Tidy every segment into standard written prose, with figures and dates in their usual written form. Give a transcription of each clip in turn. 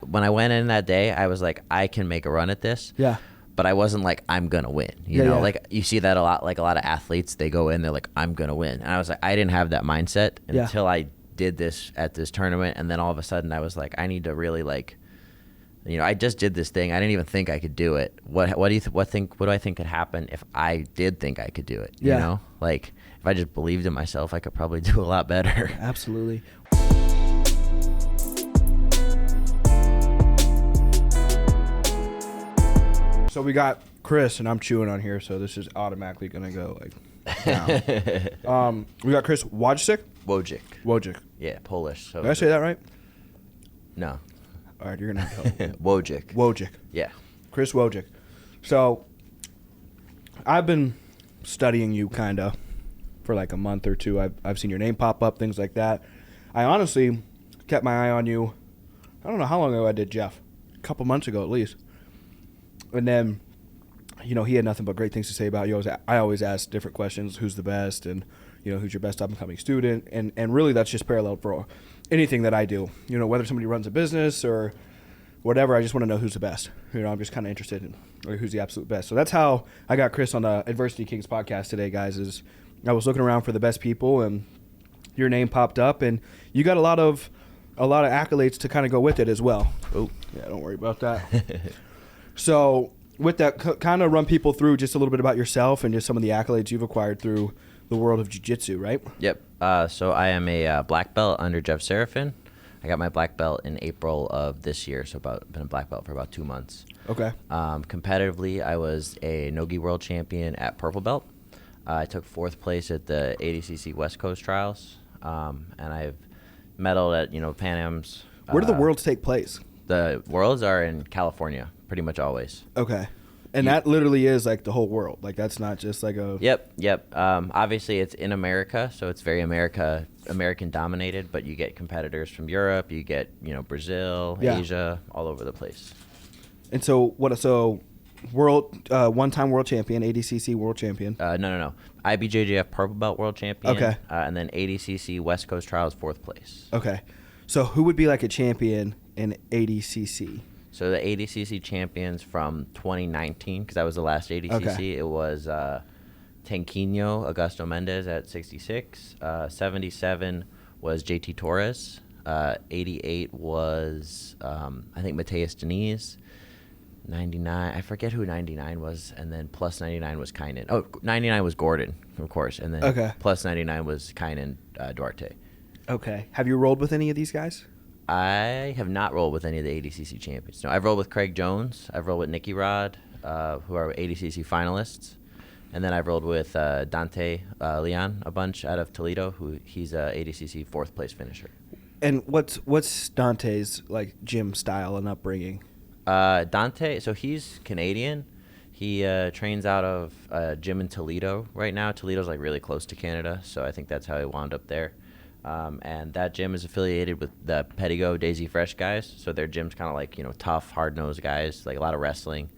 when I went in that day, I was like, I can make a run at this. Yeah. But I wasn't like, I'm going to win. You know, like you see that a lot, like a lot of athletes, they go in, they're like, I'm going to win. And I was like, I didn't have that mindset until I did this at this tournament. And then all of a sudden I was like, I need to really like, you know, I just did this thing. I didn't even think I could do it. What do I think could happen if I did think I could do it? You know, like if I just believed in myself, I could probably do a lot better. Absolutely. So we got Chris, and I'm chewing on here, so this is automatically going to go like down. We got Chris Wojcik? Wojcik. Yeah, Polish. So did I say that right? No. All right, you're going to have to help. Wojcik. Yeah. Chris Wojcik. So I've been studying you kind of for like a month or two. I've seen your name pop up, things like that. I honestly kept my eye on you. I don't know how long ago I did Jeff. A couple months ago at least. And then, you know, he had nothing but great things to say about you. I always ask different questions. Who's the best? And, you know, who's your best up-and-coming student? And really that's just parallel for anything that I do. You know, whether somebody runs a business or whatever, I just want to know who's the best. You know, I'm just kind of interested in who's the absolute best. So that's how I got Chris on the Adversity Kings podcast today, guys, is I was looking around for the best people, and your name popped up, and you got a lot of accolades to kind of go with it as well. Oh, yeah, don't worry about that. So with that, kind of run people through just a little bit about yourself and just some of the accolades you've acquired through the world of jiu-jitsu, right? Yep. So I am a black belt under Jeff Serafin. I got my black belt in April of this year, so been a black belt for about 2 months. Okay. Competitively, I was a Nogi world champion at purple belt. I took 4th place at the ADCC West Coast trials, and I've medaled at, you know, Pan Am's. Where do the worlds take place? The worlds are in California, pretty much always. Okay. And that literally is like the whole world. Like that's not just like a... Yep. Obviously, it's in America, so it's very American dominated, but you get competitors from Europe, you get, you know, Brazil, Asia, all over the place. And so world, one-time world champion, ADCC world champion. No. IBJJF purple belt world champion. Okay. And then ADCC West Coast trials 4th place. Okay. So who would be like a champion in ADCC? So the ADCC champions from 2019, because that was the last ADCC, it was Tanquinho Augusto Mendez at 66. 77 was JT Torres. 88 was, I think, Mateus Diniz. 99, I forget who 99 was, and then plus 99 was Kynan. Oh, 99 was Gordon, of course, and then plus 99 was Kynan Duarte. Okay. Have you rolled with any of these guys? I have not rolled with any of the ADCC champions. No, I've rolled with Craig Jones. I've rolled with Nicky Rod, who are ADCC finalists. And then I've rolled with Dante Leon a bunch out of Toledo, who he's a ADCC 4th place finisher. And what's Dante's like gym style and upbringing? Dante, so he's Canadian. He trains out of a gym in Toledo right now. Toledo's like really close to Canada, so I think that's how he wound up there. And that gym is affiliated with the Pettigo Daisy Fresh guys. So their gym's kind of like, you know, tough, hard-nosed guys, like a lot of wrestling.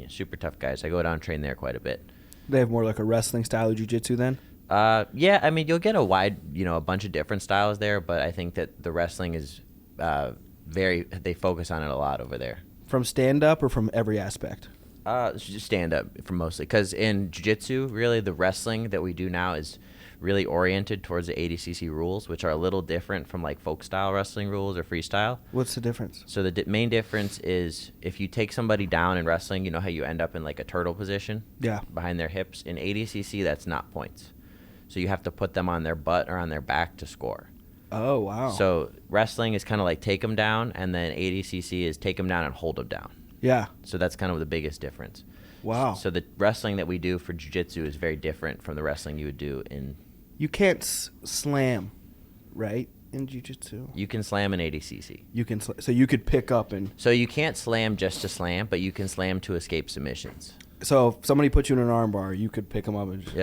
Super tough guys. I go down and train there quite a bit. They have more like a wrestling style of jiu-jitsu then? Yeah, I mean, you'll get a bunch of different styles there, but I think that the wrestling is they focus on it a lot over there. From stand-up or from every aspect? Just stand-up from mostly. Because in jiu-jitsu, really, the wrestling that we do now is really oriented towards the ADCC rules, which are a little different from like folk style wrestling rules or freestyle. What's the difference? So the main difference is if you take somebody down in wrestling, you know how you end up in like a turtle position? Yeah. Behind their hips. In ADCC, that's not points. So you have to put them on their butt or on their back to score. Oh, wow. So wrestling is kind of like take them down, and then ADCC is take them down and hold them down. Yeah. So that's kind of the biggest difference. Wow. So the wrestling that we do for jiu-jitsu is very different from the wrestling you would do in... You can't slam, right, in jiu-jitsu? You can slam in ADCC. So you could pick up and... So you can't slam just to slam, but you can slam to escape submissions. So if somebody put you in an arm bar, you could pick them up and just...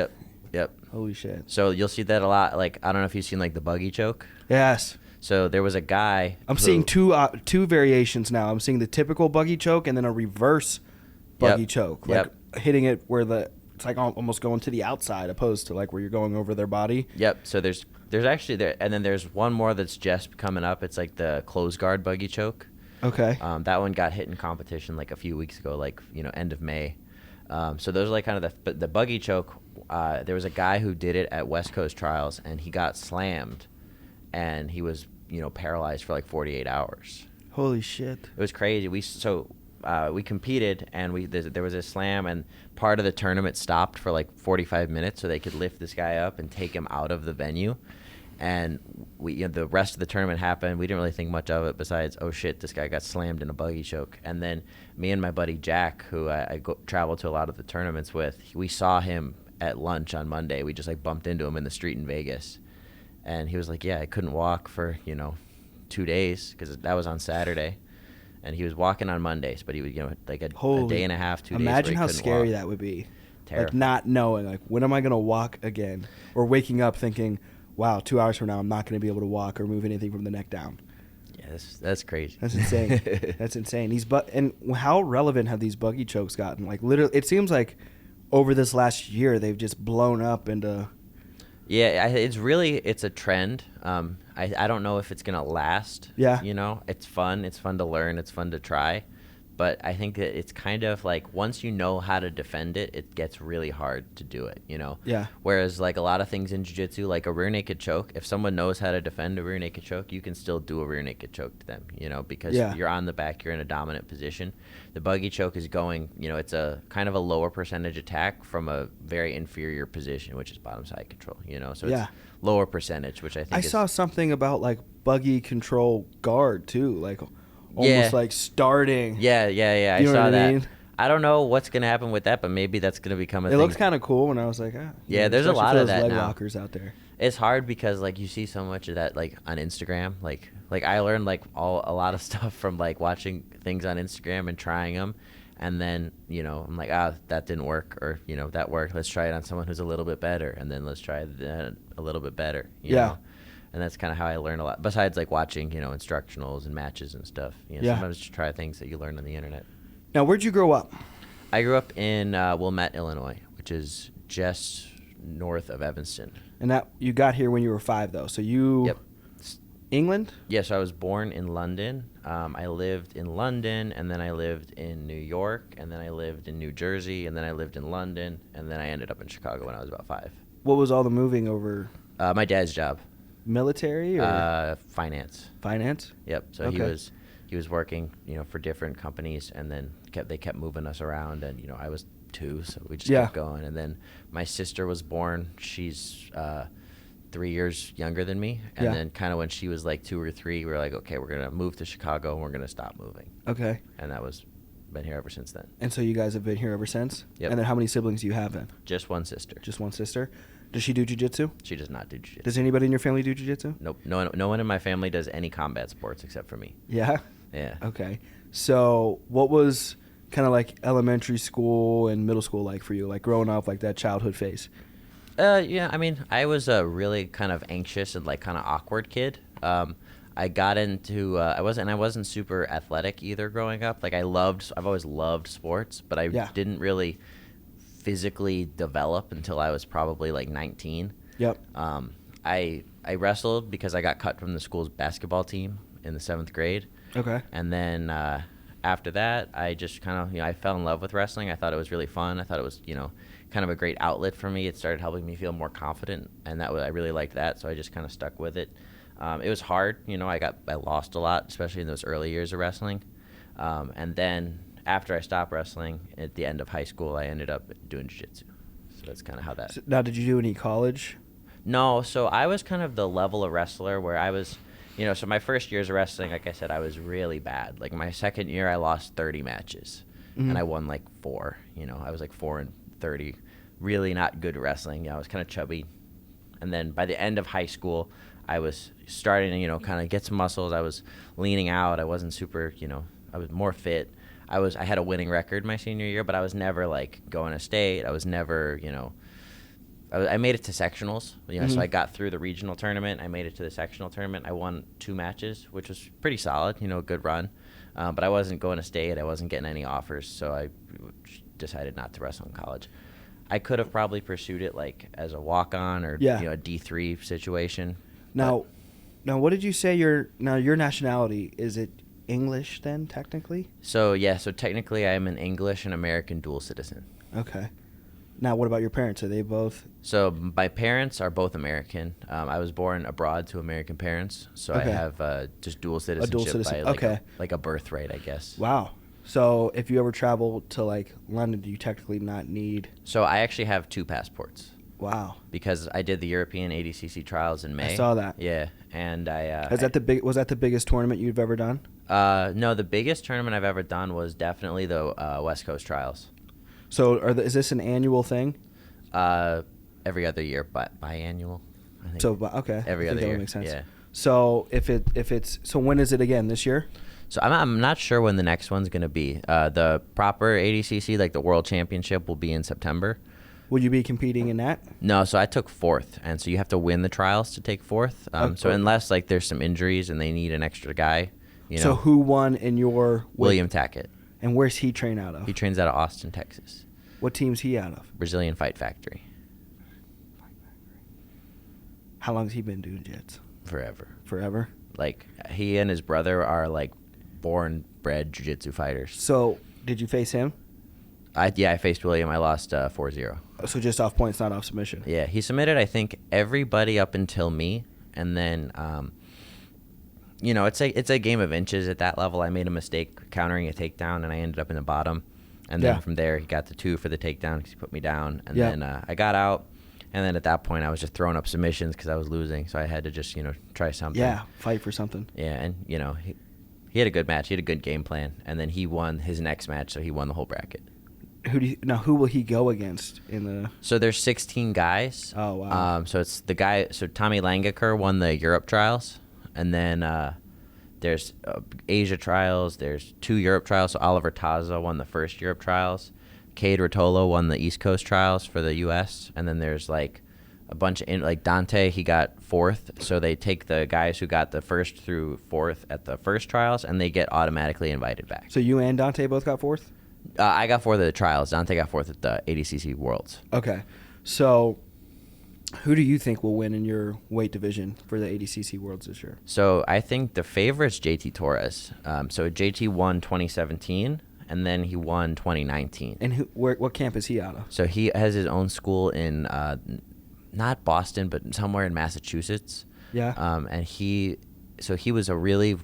Yep. Holy shit. So you'll see that a lot. Like, I don't know if you've seen, like, the Buggy choke. Yes. So there was a guy... I'm seeing two variations now. I'm seeing the typical Buggy choke and then a reverse Buggy choke. Like hitting it where it's like almost going to the outside opposed to like where you're going over their body. Yep. So there's actually there, and then there's one more that's just coming up. It's like the close guard Buggy choke. Okay. That one got hit in competition like a few weeks ago, like, end of May. So those are like kind of the buggy choke. There was a guy who did it at West Coast Trials, and he got slammed, and he was, paralyzed for like 48 hours. Holy shit. It was crazy. We competed, and there was a slam, and part of the tournament stopped for like 45 minutes so they could lift this guy up and take him out of the venue. And the rest of the tournament happened. We didn't really think much of it besides, oh shit, this guy got slammed in a buggy choke. And then me and my buddy Jack, who I traveled to a lot of the tournaments with, we saw him at lunch on Monday. We just like bumped into him in the street in Vegas, and he was like, yeah, I couldn't walk for 2 days because that was on Saturday. And he was walking on Mondays, but he was, like a day and a half, 2 days. Imagine how scary that would be. Terrifying. Like not knowing, like, when am I going to walk again? Or waking up thinking, wow, 2 hours from now, I'm not going to be able to walk or move anything from the neck down. Yeah, that's crazy. That's insane. That's insane. And how relevant have these buggy chokes gotten? Like, literally, it seems like over this last year, they've just blown up into... Yeah, it's a trend. I don't know if it's going to last. Yeah. It's fun. It's fun to learn. It's fun to try. But I think that it's kind of like once you know how to defend it, it gets really hard to do it, Yeah. Whereas like a lot of things in jiu-jitsu, like a rear naked choke, if someone knows how to defend a rear naked choke, you can still do a rear naked choke to them, because you're on the back, you're in a dominant position. The buggy choke is going, it's a kind of a lower percentage attack from a very inferior position, which is bottom side control, so it's lower percentage, which I think I saw something about like buggy control guard too, like almost like starting. Yeah. I You know saw what I that. mean? I don't know what's going to happen with that, but maybe that's going to become a thing. It looks kind of cool, and I was like, yeah, there's a lot of that leg now. lockers out there. It's hard because like you see so much of that like on Instagram. Like I learned like a lot of stuff from like watching things on Instagram and trying them, and then I'm like, that didn't work, or that worked. Let's try it on someone who's a little bit better, and then let's try that a little bit better. You know? And that's kind of how I learned a lot. Besides like watching instructionals and matches and stuff. Sometimes just try things that you learn on the internet. Now, where'd you grow up? I grew up in Wilmette, Illinois, which is just north of Evanston. And that you got here when you were 5, though. So you... Yep. England? Yes, I was born in London. I lived in London, and then I lived in New York, and then I lived in New Jersey, and then I lived in London, and then I ended up in Chicago when I was about 5. What was all the moving over? My dad's job. Military or finance? Finance. Yep. So Okay. he was working, for different companies, and then they kept moving us around, and I was 2, so we just kept going. And then my sister was born. She's 3 years younger than me, and then kind of when she was like 2 or 3, we were like, okay, we're gonna move to Chicago, and we're gonna stop moving. Okay. And been here ever since then. And so you guys have been here ever since? Yep. And then how many siblings do you have then? Just one sister. Just one sister. Does she do jiu-jitsu? She does not do jiu-jitsu. Does anybody in your family do jiu-jitsu? Nope. No one in my family does any combat sports except for me. Yeah? Yeah. Okay. So what was kind of like elementary school and middle school like for you? Like growing up, like that childhood phase? Yeah, I mean, I was a really kind of anxious and like kind of awkward kid. I got into I wasn't super athletic either growing up. Like I've always loved sports, but I didn't really physically develop until I was probably like 19. Yep. I wrestled because I got cut from the school's basketball team in the 7th grade. Okay. And then after that, I just kind of, I fell in love with wrestling. I thought it was really fun. I thought it was, kind of a great outlet for me. It started helping me feel more confident, and I really liked that, so I just kind of stuck with it. It was hard. I lost a lot, especially in those early years of wrestling. And then after I stopped wrestling at the end of high school, I ended up doing jiu-jitsu. So that's kind of how that... Now, did you do any college? No, so I was kind of the level of wrestler where I was... so my first years of wrestling, like I said, I was really bad. Like my second year, I lost 30 matches, and I won like 4. I was like 4-30. Really not good at wrestling. I was kind of chubby. And then by the end of high school, I was starting to, kind of get some muscles. I was leaning out. I wasn't super, I was more fit. I had a winning record my senior year, but I was never like going to state. I was never, I made it to sectionals, so I got through the regional tournament. I made it to the sectional tournament. I won 2 matches, which was pretty solid, a good run. But I wasn't going to state. I wasn't getting any offers, so I decided not to wrestle in college. I could have probably pursued it like as a walk-on or a D3 situation. Now, what did you say your nationality? Is it English then, technically? So technically I'm an English and American dual citizen. Okay. Now, what about your parents? Are they both? So my parents are both American. I was born abroad to American parents, so Okay. I have just dual citizenship by like a birthright, I guess. Wow. So if you ever travel to like London, do you technically not need? So I actually have 2 passports. Wow. Because I did the European ADCC trials in May. I saw that. Yeah, and Was that the biggest tournament you've ever done? No, the biggest tournament I've ever done was definitely the West Coast trials. So is this an annual thing? Every other year, but biannual. I think. So okay. Every I think other that year. would make sense. Yeah. So if it's when is it again this year? So I'm not sure when the next one's gonna be. The proper ADCC, like the World Championship, will be in September. Will you be competing in that? No, so I took 4th, and so you have to win the trials to take 4th. So unless like there's some injuries and they need an extra guy, So who won in your? William Tackett. And where's he train out of? He trains out of Austin, Texas. What team's he out of? Brazilian Fight Factory. How long has he been doing jits? Forever. Like he and his brother are like born-bred jiu-jitsu fighters. So did you face him? I faced William. I lost 4-0. So just off points, not off submission. Yeah, he submitted, I think, everybody up until me, and then, it's a game of inches at that level. I made a mistake countering a takedown, and I ended up in the bottom. And then from there, he got the 2 for the takedown because he put me down. And then I got out, and then at that point, I was just throwing up submissions because I was losing. So I had to just, try something. Yeah, fight for something. Yeah, and, he had a good match. He had a good game plan. And then he won his next match, so he won the whole bracket. Who will he go against in the? So there's 16 guys. Oh wow. So it's the guy. So Tommy Langaker won the Europe trials, and then there's Asia trials. There's 2 Europe trials. So Oliver Taza won the first Europe trials. Cade Rotolo won the East Coast trials for the U.S. And then there's like a bunch of like Dante. He got 4th. So they take the guys who got the 1st through 4th at the first trials, and they get automatically invited back. So you and Dante both got 4th? I got 4th at the trials. Dante got 4th at the ADCC Worlds. Okay. So who do you think will win in your weight division for the ADCC Worlds this year? So I think the favorite's JT Torres. So JT won 2017, and then he won 2019. And what camp is he out of? So he has his own school in not Boston, but somewhere in Massachusetts. Yeah. And he was a really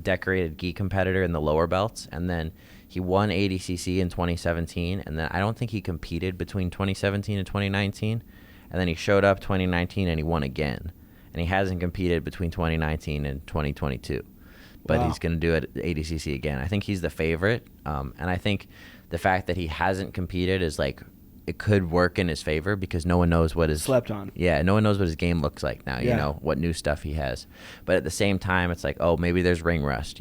decorated gi competitor in the lower belts, and then he won ADCC in 2017, and then I don't think he competed between 2017 and 2019, and then he showed up 2019 and he won again, and he hasn't competed between 2019 and 2022, but he's going to do it at ADCC again. I think he's the favorite, and I think the fact that he hasn't competed is like it could work in his favor because no one knows what his slept on. Yeah, no one knows what his game looks like now. Yeah. What new stuff he has, but at the same time, it's like maybe there's ring rust.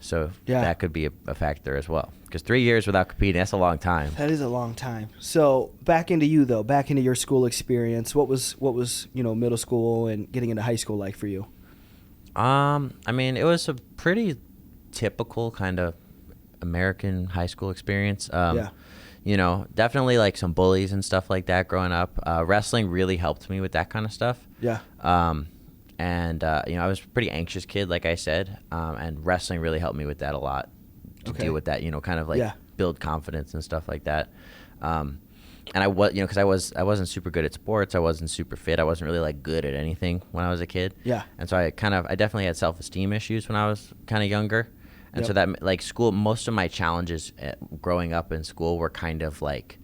So that could be a factor as well. Because 3 years without competing, that's a long time. That is a long time. So back into you, though. Back into your school experience. What was middle school and getting into high school like for you? I mean, it was a pretty typical kind of American high school experience. Definitely like some bullies and stuff like that growing up. Wrestling really helped me with that kind of stuff. Yeah. And I was a pretty anxious kid, like I said, and wrestling really helped me with that a lot to deal with that, kind of like build confidence and stuff like that. And I was, because I wasn't super good at sports, I wasn't super fit, I wasn't really like good at anything when I was a kid. Yeah. And so I definitely had self-esteem issues when I was kind of younger, and so that like school, most of my challenges growing up in school were kind of like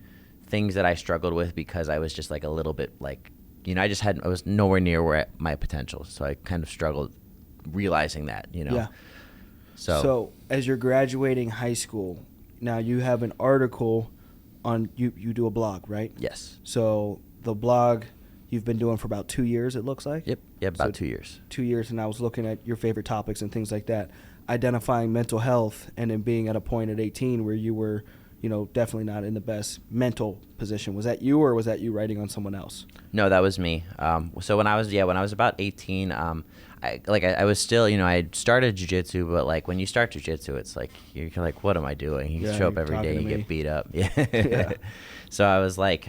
things that I struggled with because I was just like a little bit like. I was nowhere near where my potential, so I kind of struggled realizing that, Yeah. So as you're graduating high school, now you have an article on, you do a blog, right? Yes. So the blog you've been doing for about 2 years, it looks like? Yep, about 2 years. 2 years, and I was looking at your favorite topics and things like that, identifying mental health, and then being at a point at 18 where you were definitely not in the best mental position. Was that you, or was that you writing on someone else? No, that was me. So when I was about 18, I was still, I started jiu-jitsu, but like when you start jiu-jitsu, it's like, you're like, what am I doing? You show up every day and you get beat up. Yeah. So I was like,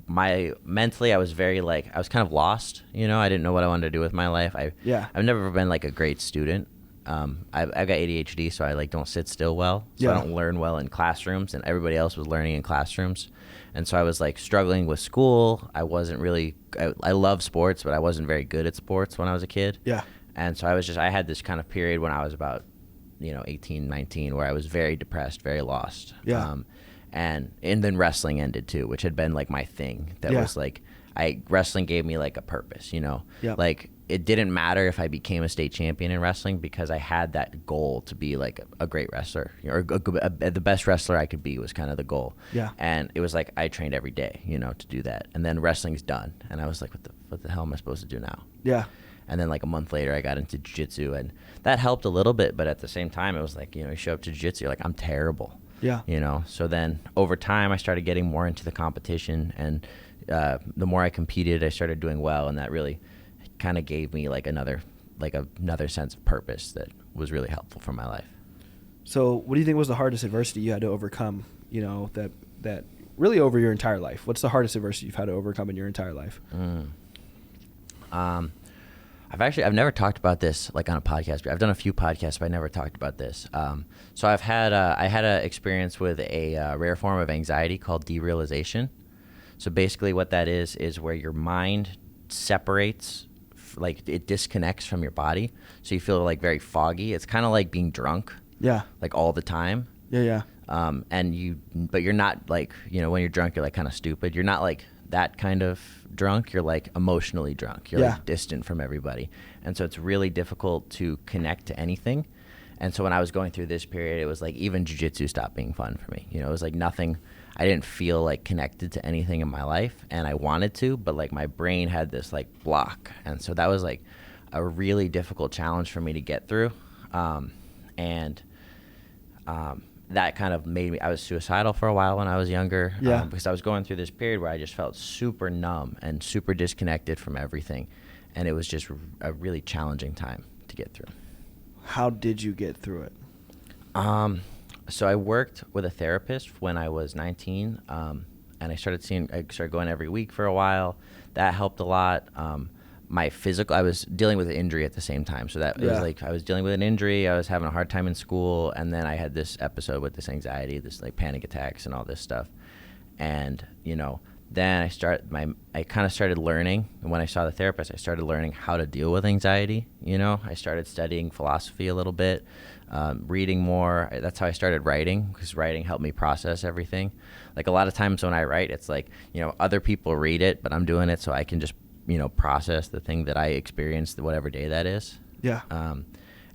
mentally, I was very like, I was kind of lost, I didn't know what I wanted to do with my life. I've never been like a great student. I've got ADHD, so I like don't sit still well. So I don't learn well in classrooms, and everybody else was learning in classrooms. And so I was like struggling with school. I wasn't really, I love sports, but I wasn't very good at sports when I was a kid. Yeah. And so I had this kind of period when I was about, 18, 19, where I was very depressed, very lost. Yeah. And then wrestling ended too, which had been like my thing. That was like, wrestling gave me like a purpose, like it didn't matter if I became a state champion in wrestling because I had that goal to be like a great wrestler, or the best wrestler I could be was kind of the goal. Yeah. And it was like, I trained every day, to do that. And then wrestling's done. And I was like, what the hell am I supposed to do now? Yeah. And then like a month later, I got into jiu-jitsu, and that helped a little bit. But at the same time, it was like, you show up to jiu-jitsu, you're like, I'm terrible. Yeah. So then over time, I started getting more into the competition, and the more I competed, I started doing well, and that really kind of gave me like another sense of purpose that was really helpful for my life. So what do you think was the hardest adversity you had to overcome, that really over your entire life? What's the hardest adversity you've had to overcome in your entire life? I've never talked about this like on a podcast. I've done a few podcasts, but I never talked about this. So I had an experience with a rare form of anxiety called derealization. So basically what that is where your mind separates, like it disconnects from your body. So you feel like very foggy. It's kind of like being drunk. Yeah. Like all the time. Yeah. But you're not like, when you're drunk, you're like kind of stupid. You're not like that kind of drunk. You're like emotionally drunk. You're like distant from everybody. And so it's really difficult to connect to anything. And so when I was going through this period, it was like even jiu-jitsu stopped being fun for me. It was like nothing. I didn't feel like connected to anything in my life, and I wanted to, but like my brain had this like block. And so that was like a really difficult challenge for me to get through. That kind of made me, I was suicidal for a while when I was younger, because I was going through this period where I just felt super numb and super disconnected from everything. And it was just a really challenging time to get through. How did you get through it? So I worked with a therapist when I was 19, and I started going every week for a while. That helped a lot. I was dealing with an injury at the same time. So that was like, I was dealing with an injury. I was having a hard time in school. And then I had this episode with this anxiety, this like panic attacks and all this stuff. And, then I kind of started learning. And when I saw the therapist, I started learning how to deal with anxiety. I started studying philosophy a little bit, reading more. That's how I started writing, because writing helped me process everything. Like a lot of times when I write, it's like, other people read it, but I'm doing it so I can just process the thing that I experienced, whatever day that is. Yeah.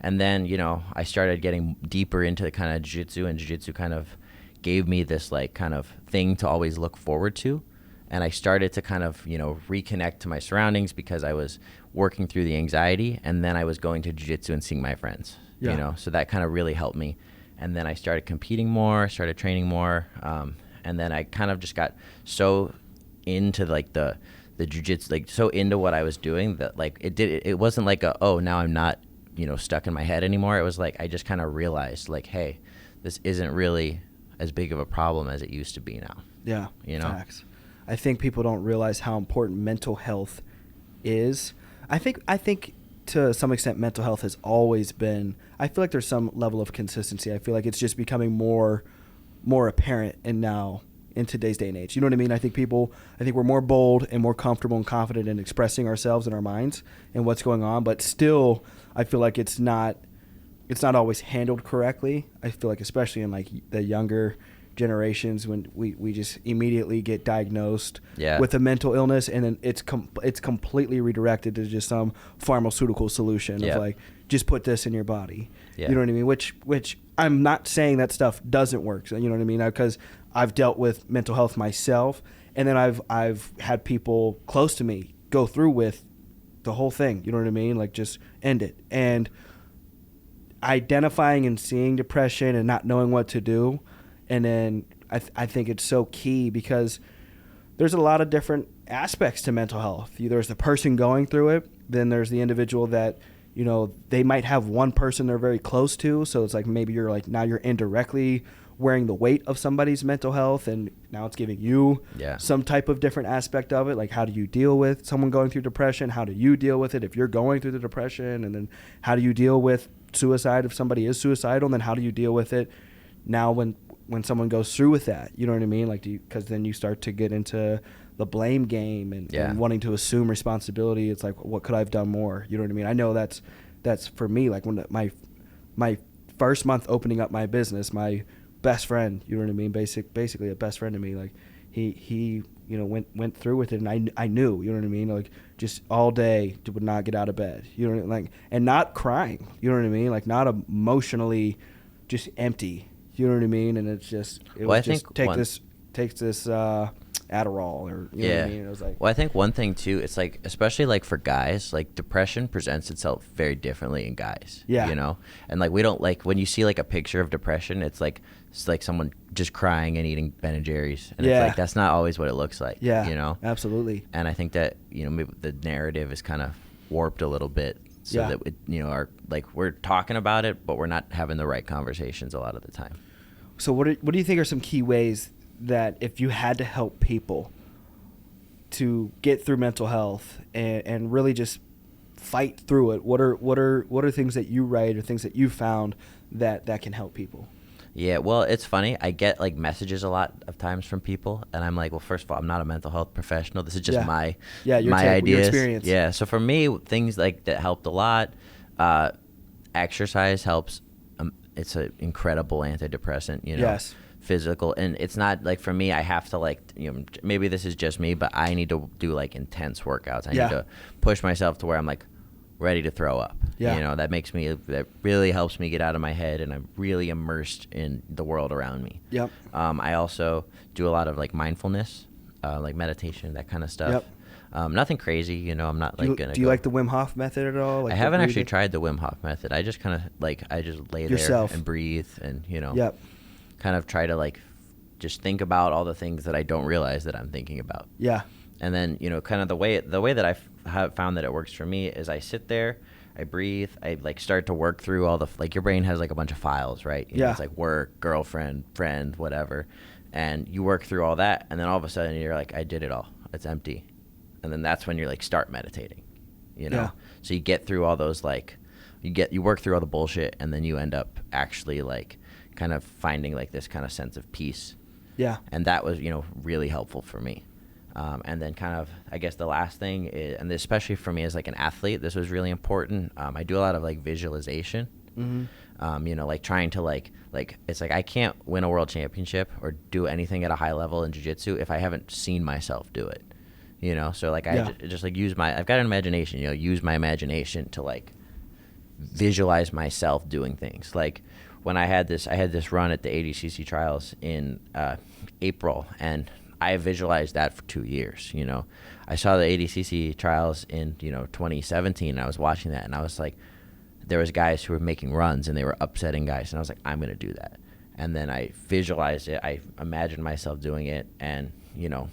And then, I started getting deeper into the kind of jiu-jitsu, and jiu-jitsu kind of gave me this like kind of thing to always look forward to. And I started to kind of, reconnect to my surroundings because I was working through the anxiety, and then I was going to jiu-jitsu and seeing my friends, so that kind of really helped me. And then I started competing more, started training more. And then I kind of just got so into like the jiu-jitsu, like so into what I was doing that like it wasn't like now I'm not, stuck in my head anymore. It was like, I just kind of realized like, hey, this isn't really as big of a problem as it used to be now. Yeah. Facts. I think people don't realize how important mental health is. I think to some extent mental health has always been, I feel like there's some level of consistency. I feel like it's just becoming more apparent in today's day and age. You know what I mean? I think we're more bold and more comfortable and confident in expressing ourselves and our minds and what's going on, but still I feel like it's not always handled correctly. I feel like especially in like the younger generations, when we just immediately get diagnosed with a mental illness, and then it's completely redirected to just some pharmaceutical solution of like, just put this in your body. You know what I mean? Which I'm not saying that stuff doesn't work. You know what I mean? Because I've dealt with mental health myself, and then I've had people close to me go through with the whole thing. You know what I mean? Like just end it. And identifying and seeing depression and not knowing what to do. And then I think it's so key because there's a lot of different aspects to mental health. There's the person going through it. Then there's the individual that, they might have one person they're very close to. So it's like maybe you're like, now you're indirectly wearing the weight of somebody's mental health, and now it's giving you some type of different aspect of it. Like, how do you deal with someone going through depression? How do you deal with it if you're going through the depression? And then how do you deal with suicide if somebody is suicidal, and then how do you deal with it now when someone goes through with that? You know what I mean? Like, because then you start to get into the blame game and wanting to assume responsibility. It's like, what could I have done more? You know what I mean? I know that's for me, like when my first month opening up my business, my best friend, you know what I mean? Basically a best friend to me, like he you know, went through with it, and I knew, you know what I mean? Like, just all day would not get out of bed, you know what I mean? Like, and not crying, you know what I mean? Like, not emotionally just empty, you know what I mean? And it's just, takes this Adderall, or you know what I mean? It was like, well, I think one thing too, it's like, especially like for guys, like depression presents itself very differently in guys. Yeah. You know, and like we don't, like when you see like a picture of depression, it's like someone just crying and eating Ben and Jerry's, and it's like that's not always what it looks like. Yeah. You know, absolutely. And I think that, you know, maybe the narrative is kind of warped a little bit, so that it, you know, are like, we're talking about it, but we're not having the right conversations a lot of the time. So what do you think are some key ways that if you had to help people to get through mental health and really just fight through it, what are things that you write or things that you found that can help people? Yeah, well, it's funny. I get like messages a lot of times from people, and I'm like, well, first of all, I'm not a mental health professional. This is just my ideas. Your experience. Yeah. So for me, things like that helped a lot. Exercise helps. It's an incredible antidepressant. You know. Yes. Physical, and it's not like, for me, I have to, like, you know, maybe this is just me, but I need to do like intense workouts. I need to push myself to where I'm like ready to throw up. You know, that really helps me get out of my head, and I'm really immersed in the world around me. Yep. I also do a lot of like mindfulness, like meditation, that kind of stuff. Yep. Nothing crazy, you know. I'm not like do you like the Wim Hof method at all? Like, I haven't actually tried the Wim Hof method. I just kind of like, I just lay there and breathe, and you know. Yep. Kind of try to like just think about all the things that I don't realize that I'm thinking about. Yeah. And then, you know, kind of the way that I have found that it works for me is I sit there, I breathe, I like start to work through all the, like, your brain has like a bunch of files, right? You know, it's like work, girlfriend, friend, whatever. And you work through all that, and then all of a sudden you're like, I did it all. It's empty. And then that's when you're like, start meditating, you know? So you get through all those, like, you work through all the bullshit, and then you end up actually like kind of finding like this kind of sense of peace. Yeah. And that was, you know, really helpful for me. And then kind of, I guess the last thing is, and especially for me as like an athlete, this was really important. I do a lot of like visualization, you know, like trying to like, it's like, I can't win a world championship or do anything at a high level in jiu-jitsu if I haven't seen myself do it, you know? So like, I just like I've got an imagination, you know, use my imagination to like visualize myself doing things. Like, when I had this run at the ADCC trials in April, and I visualized that for 2 years. You know, I saw the ADCC trials in, you know, 2017. And I was watching that, and I was like, there was guys who were making runs and they were upsetting guys, and I was like, I'm gonna do that. And then I visualized it. I imagined myself doing it, and you know,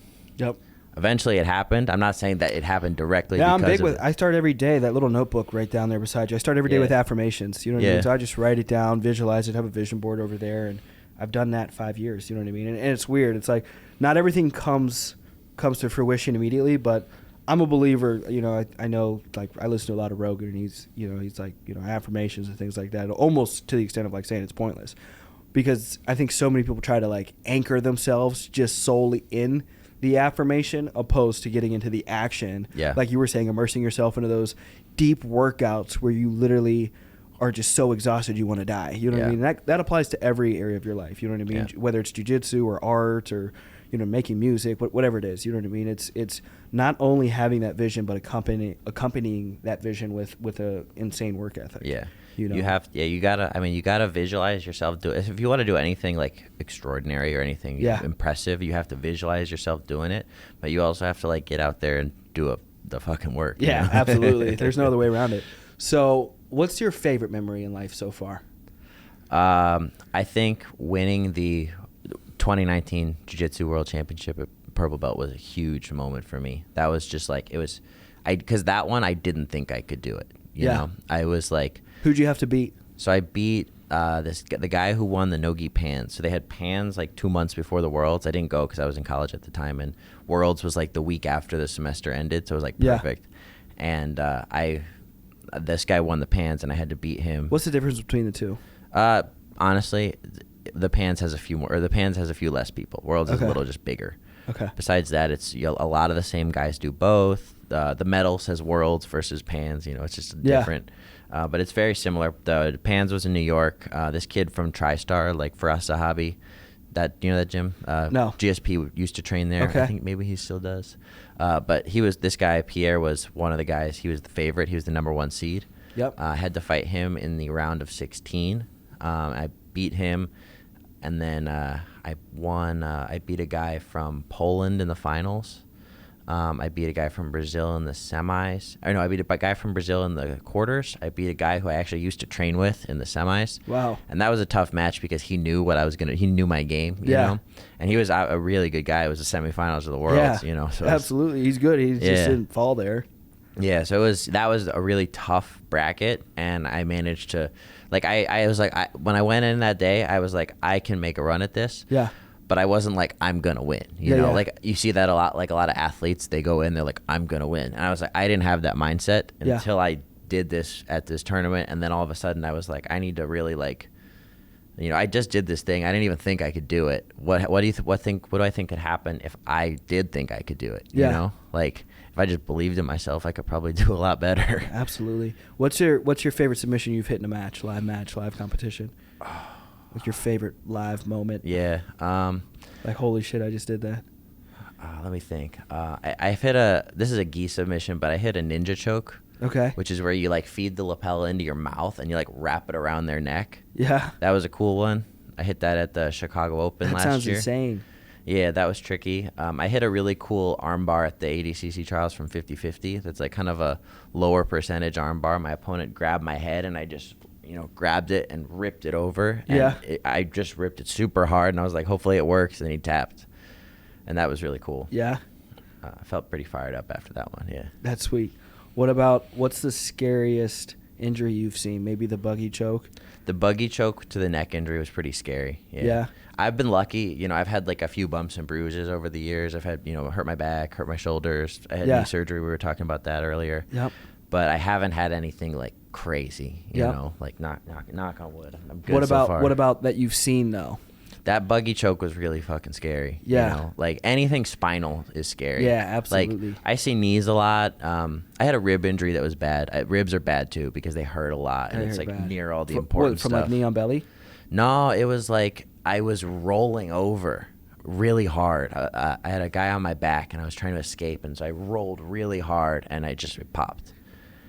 eventually it happened. I'm not saying that it happened directly. Yeah, I'm big with, I start every day, that little notebook right down there beside you. I start every day with affirmations, you know what I mean? So I just write it down, visualize it, have a vision board over there, and I've done that 5 years, you know what I mean? And it's weird. It's like, not everything comes to fruition immediately, but I'm a believer, you know, I know, like, I listen to a lot of Rogan, and he's like, you know, affirmations and things like that, almost to the extent of like saying it's pointless. Because I think so many people try to like anchor themselves just solely in the affirmation, opposed to getting into the action. Yeah. Like you were saying, immersing yourself into those deep workouts where you literally are just so exhausted you want to die. You know what I mean? That applies to every area of your life. You know what I mean? Whether it's jiu-jitsu or art or, you know, making music, whatever it is. You know what I mean? It's not only having that vision, but accompanying that vision with a insane work ethic. Yeah. You know? You gotta visualize yourself do it. If you want to do anything like extraordinary or anything impressive, you have to visualize yourself doing it, but you also have to like get out there and do the fucking work. Yeah, absolutely. There's no other way around it. So what's your favorite memory in life so far? I think winning the 2019 Jiu-Jitsu World Championship at Purple Belt was a huge moment for me. That was just like, because that one I didn't think I could do it. You know, I was like, who'd you have to beat? So I beat the guy who won the no-gi pans. So they had pans like 2 months before the Worlds. I didn't go because I was in college at the time, and Worlds was like the week after the semester ended, so it was like perfect. And I this guy won the pans, and I had to beat him. What's the difference between the two? Honestly, the pans has a few less people. Worlds is a little just bigger. Okay. Besides that, it's a lot of the same guys do both. The medal says Worlds versus Pans. It's just different. But it's very similar. The Pans was in New York. This kid from TriStar, like Faraz Sahabi, that gym? No. GSP used to train there. Okay. I think maybe he still does. But this guy, Pierre, was one of the guys. He was the favorite. He was the number 1 seed. Yep. I had to fight him in the round of 16. I beat him, and then I won. I beat a guy from Poland in the finals. I beat a guy from Brazil in the semis. I beat a guy from Brazil in the quarters. I beat a guy who I actually used to train with in the semis. Wow. And that was a tough match because he knew what I was he knew my game, you know? And he was a really good guy. It was the semifinals of the Worlds, So absolutely. He's good. He just didn't fall there. Yeah, so that was a really tough bracket, and I managed to, I was like, when I went in that day, I was like, I can make a run at this. Yeah. But I wasn't like, I'm going to win. You know, like you see that a lot, like a lot of athletes, they go in, they're like, I'm going to win. And I was like, I didn't have that mindset until I did this at this tournament. And then all of a sudden I was like, I need to really I just did this thing. I didn't even think I could do it. What do I think could happen if I did think I could do it? You know, like if I just believed in myself, I could probably do a lot better. Absolutely. What's your favorite submission you've hit in a live competition? What's your favorite live moment? Yeah. Like, holy shit, I just did that. Let me think. I've hit this is a gi submission, but I hit a ninja choke. Okay. Which is where you feed the lapel into your mouth and you wrap it around their neck. Yeah. That was a cool one. I hit that at the Chicago Open last year. That sounds insane. Yeah, that was tricky. I hit a really cool arm bar at the ADCC trials from 50-50. That's kind of a lower percentage arm bar. My opponent grabbed my head and I just grabbed it and ripped it over. And I just ripped it super hard, and I was like, hopefully it works. And he tapped, and that was really cool. Yeah. I felt pretty fired up after that one. Yeah. That's sweet. What's the scariest injury you've seen? Maybe the buggy choke? The buggy choke to the neck injury was pretty scary. Yeah. I've been lucky. I've had a few bumps and bruises over the years. I've had, hurt my back, hurt my shoulders. I had knee surgery. We were talking about that earlier. Yep. But I haven't had anything crazy, you know, knock on wood. I'm good so far. What about that you've seen though? That buggy choke was really fucking scary. Yeah. Anything spinal is scary. Yeah, absolutely. I see knees a lot. I had a rib injury that was bad. Ribs are bad too because they hurt a lot, and it's bad. Near all the important stuff. From knee on belly? No, it was I was rolling over really hard. I had a guy on my back and I was trying to escape, and so I rolled really hard and I just popped.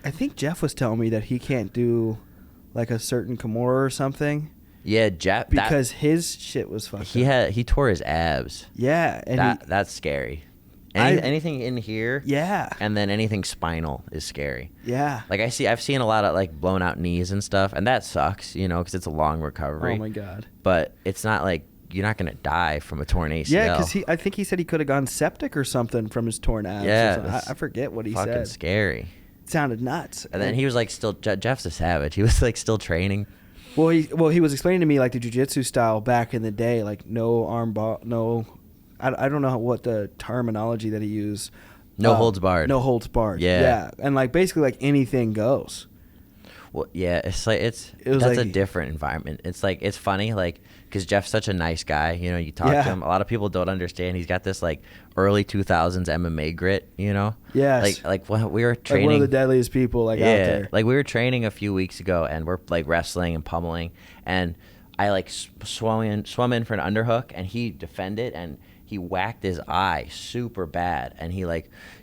I think Jeff was telling me that he can't do a certain Kimura or something. Yeah, Jeff. Because his shit was fucked up. He tore his abs. Yeah. And that's scary. Anything in here. Yeah. And then anything spinal is scary. Yeah. I've seen a lot of blown out knees and stuff, and that sucks, because it's a long recovery. Oh my God. But it's not you're not gonna die from a torn ACL. Yeah, because I think he said he could have gone septic or something from his torn abs. Yeah. I forget what he said. Fucking scary. It sounded nuts. And then he was Jeff's a savage. He was still training. Well, he was explaining to me the Jiu Jitsu style back in the day, no arm bar, no. I don't know what the terminology that he used. No holds barred. No holds barred. Yeah. And basically anything goes. Well, yeah, that's a different environment. It's funny, because Jeff's such a nice guy. You talk to him. A lot of people don't understand. He's got this early 2000s MMA grit. Yes. When we were training, one of the deadliest people out there. We were training a few weeks ago, and we're wrestling and pummeling, and I swum in for an underhook, and he defended, and he whacked his eye super bad, and he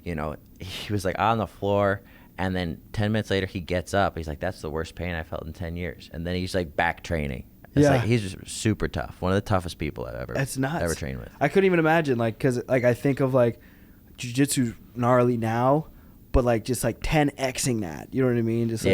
he was on the floor. And then 10 minutes later, he gets up. He's like, that's the worst pain I felt in 10 years. And then he's back training. It's he's just super tough. One of the toughest people I've ever trained with. I couldn't even imagine, because I think of jiu-jitsu gnarly now, but just 10xing that. You know what I mean? Just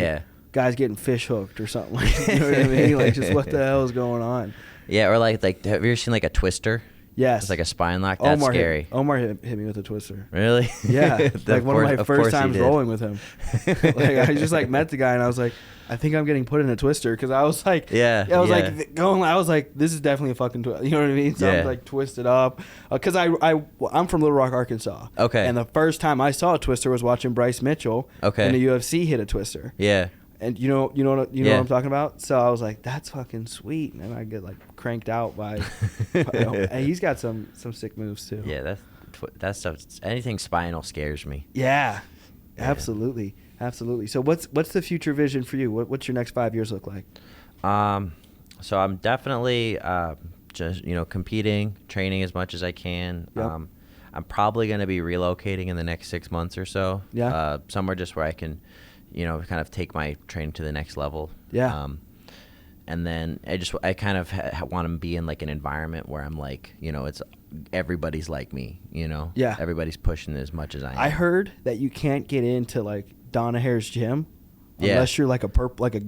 guys getting fish hooked or something. You know what I mean? Just what the hell is going on? Yeah, or have you ever seen a twister? Yes. It's like a spine lock. That's scary. Omar hit me with a twister. Really? Yeah. Like one of my first times rolling with him. Like I just like met the guy and I was like, I think I'm getting put in a twister because I was like, I was like, this is definitely a fucking twist. You know what I mean? So I'm like twisted up because I'm from Little Rock, Arkansas. Okay. And the first time I saw a twister was watching Bryce Mitchell. Okay. In the UFC hit a twister. Yeah. And you know what I'm talking about. So I was like, that's fucking sweet. And I get like cranked out by. And he's got some sick moves too. Yeah, that stuff. Anything spinal scares me. Yeah, absolutely. So what's the future vision for you? What's your next 5 years look like? So I'm definitely just competing, training as much as I can. Yep. I'm probably going to be relocating in the next 6 months or so. Yeah. Somewhere just where I can, kind of take my training to the next level. Yeah. And then I kind of want to be in like an environment where I'm like, it's everybody's like me, Yeah. Everybody's pushing as much as I am. I heard that you can't get into like Donna Hare's gym unless you're like a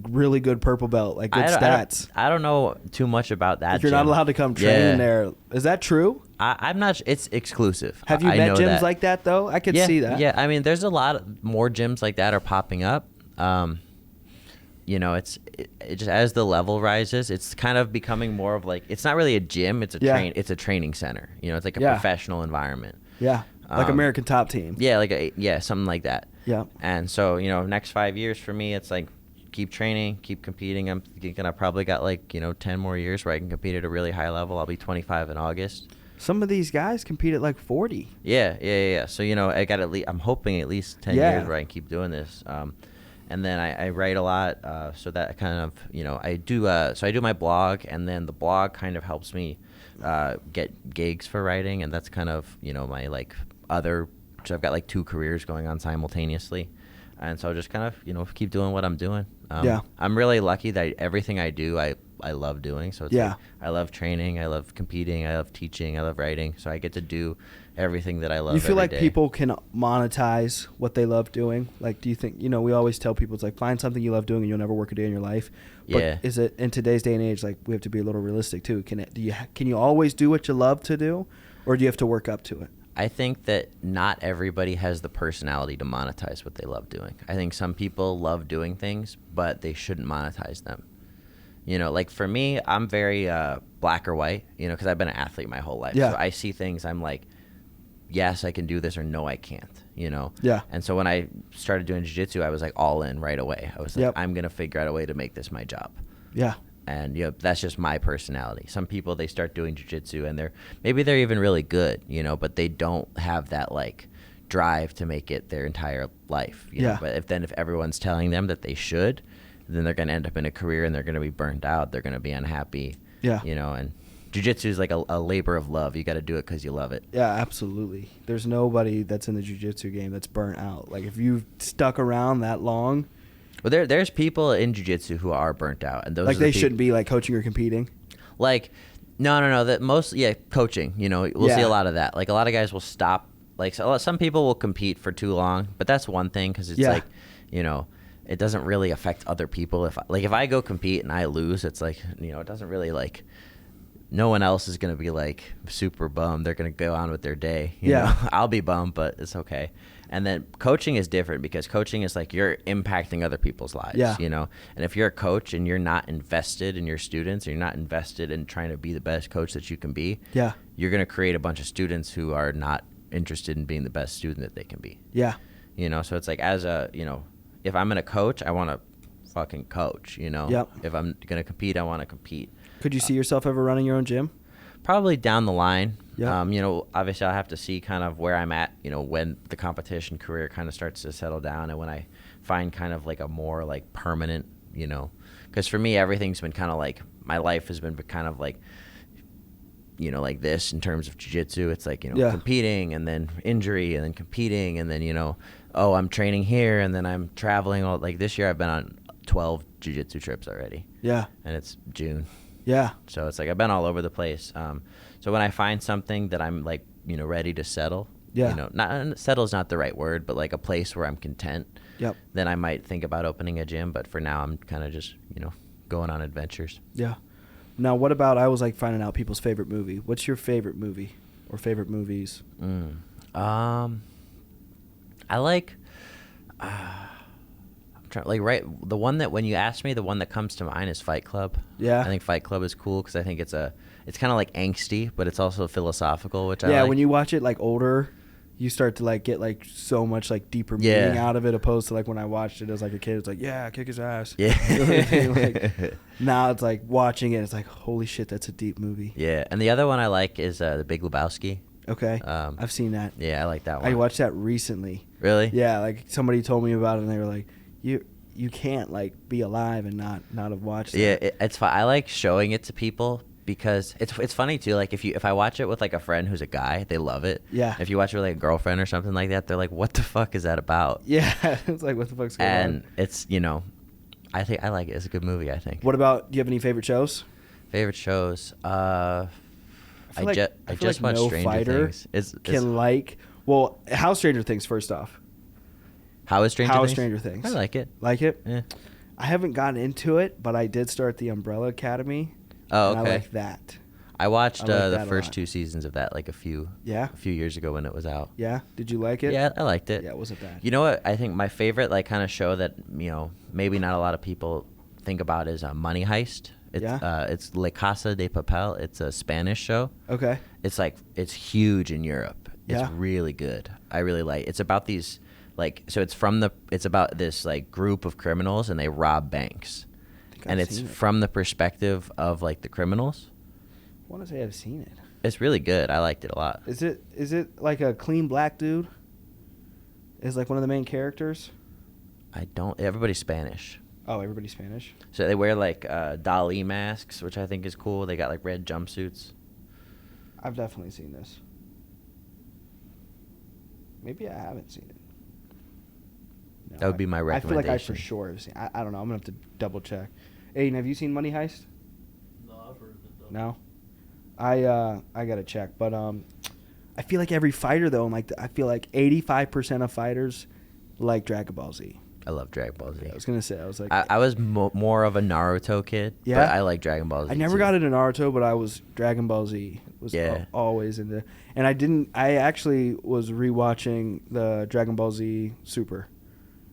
really good purple belt, like good stats. I don't know too much about that. If you're not allowed to come train there. Is that true? I'm not. It's exclusive. Have you met gyms like that though? I could see that. Yeah, I mean, there's a lot more gyms like that are popping up. It's just as the level rises, it's kind of becoming more of like, it's not really a gym. It's it's a training center. It's like a professional environment. Yeah, like American Top Team. Yeah, something like that. Yeah. And so, next 5 years for me, it's like keep training, keep competing. I'm thinking I probably got 10 more years where I can compete at a really high level. I'll be 25 in August. Some of these guys compete at 40. Yeah. So, I got I'm hoping at least 10 years where I can keep doing this. And then I write a lot, so that kind of, I do my blog, and then the blog kind of helps me get gigs for writing, and that's kind of, my other. So I've got 2 careers going on simultaneously, and so just kind of keep doing what I'm doing. I'm really lucky that everything I do I love doing. So it's I love training, I love competing, I love teaching, I love writing. So I get to do everything that I love. You feel like day. People can monetize what they love doing? Like, do you think we always tell people it's like find something you love doing and you'll never work a day in your life? But is it in today's day and age we have to be a little realistic too? Can you always do what you love to do, or do you have to work up to it? I think that not everybody has the personality to monetize what they love doing. I think some people love doing things, but they shouldn't monetize them. For me, I'm very black or white, because I've been an athlete my whole life. Yeah. So I see things, I'm like, yes, I can do this, or no, I can't, Yeah. And so when I started doing jiu-jitsu, I was like all in right away. I was like, Yep. I'm going to figure out a way to make this my job. Yeah. And that's just my personality. Some people, they start doing jiu-jitsu and maybe they're even really good, but they don't have that drive to make it their entire life. You know? But if everyone's telling them that they should, then they're going to end up in a career and they're going to be burnt out. They're going to be unhappy. Yeah. And jiu-jitsu is like a labor of love. You got to do it because you love it. Yeah, absolutely. There's nobody that's in the jiu-jitsu game that's burnt out. Like if you've stuck around that long. Well, there's people in jiu-jitsu who are burnt out, and those they shouldn't be coaching or competing. No. That coaching. We'll see a lot of that. A lot of guys will stop. Some people will compete for too long, but that's one thing because it's it doesn't really affect other people. If I go compete and I lose, it's it doesn't really no one else is gonna be super bummed. They're gonna go on with their day. You know? I'll be bummed, but it's okay. And then coaching is different because coaching is you're impacting other people's lives. Yeah. And if you're a coach and you're not invested in your students, or you're not invested in trying to be the best coach that you can be, you're gonna create a bunch of students who are not interested in being the best student that they can be. Yeah. So it's as a if I'm gonna coach, I want to fucking coach. Yep. If I'm gonna compete, I want to compete. Could you see yourself ever running your own gym? Probably down the line. Yeah. Obviously I'll have to see kind of where I'm at, when the competition career kind of starts to settle down and when I find kind of a more permanent, because for me, everything's been kind of my life has been kind of this in terms of jiu-jitsu. It's competing and then injury and then competing and then, I'm training here and then I'm traveling all this year I've been on 12 jiu-jitsu trips already. Yeah. And it's June. Yeah. So it's I've been all over the place. So when I find something that I'm ready to settle, not settle is not the right word, but a place where I'm content. Yep. Then I might think about opening a gym, but for now I'm kind of just going on adventures. Yeah. Now, what about, I was like finding out people's favorite movie. What's your favorite movie or favorite movies? I like, the one that, when you ask me, the one that comes to mind is Fight Club. Yeah. I think Fight Club is cool because I think it's kind of like angsty, but it's also philosophical, which I Yeah, like. when you watch it like older, you start to like get like so much like deeper meaning out of it, opposed to like when I watched it as like a kid, it's like, yeah, kick his ass. Yeah. Like, now it's like watching it, it's like, holy shit, that's a deep movie. Yeah, and the other one I like is The Big Lebowski. Okay, I've seen that. Yeah, I like that one. I watched that recently. Really? Yeah, like somebody told me about it, and they were like, you can't like be alive and not have watched that. Yeah, it's fun. I like showing it to people because it's funny too. Like if I watch it with like a friend who's a guy, they love it. Yeah. If you watch it with like a girlfriend or something like that, they're like, "What the fuck is that about?" Yeah, it's like, what the fuck's going on? And it's, I think I like it. It's a good movie, I think. What about? Do you have any favorite shows? Favorite shows? I feel just like watched no Stranger fighter Things. How Stranger Things first off? How is Stranger Things? Stranger Things? I like it. Like it? Yeah. I haven't gotten into it, but I did start the Umbrella Academy. Oh, and okay. I like that. I watched that the a first lot. 2 seasons of that like a few years ago when it was out. Yeah? Did you like it? Yeah, I liked it. Yeah, it wasn't bad. You know what? I think my favorite like kind of show that maybe not a lot of people think about is Money Heist. It's La Casa de Papel. It's a Spanish show. Okay. It's huge in Europe. It's really good. I really like. It's about these it's about this like group of criminals and they rob banks, and it's from the perspective of like the criminals. I want to say I've seen it. It's really good. I liked it a lot. Is it like a clean black dude? Is like one of the main characters? Everybody's Spanish. Oh, everybody's Spanish? So they wear like Dali masks, which I think is cool. They got like red jumpsuits. I've definitely seen this. Maybe I haven't seen it. No, That would be my recommendation. I feel like I for sure have seen it. I don't know. I'm going to have to double check. Aiden, have you seen Money Heist? No, I've heard of it though. No? I got to check. But I feel like every fighter, though, I feel like 85% of fighters like Dragon Ball Z. I love Dragon Ball Z. I was going to say, I was like... I was more of a Naruto kid, but I like Dragon Ball Z. I never got into Naruto, but I was Dragon Ball Z. Was always into... And I actually was rewatching the Dragon Ball Z Super.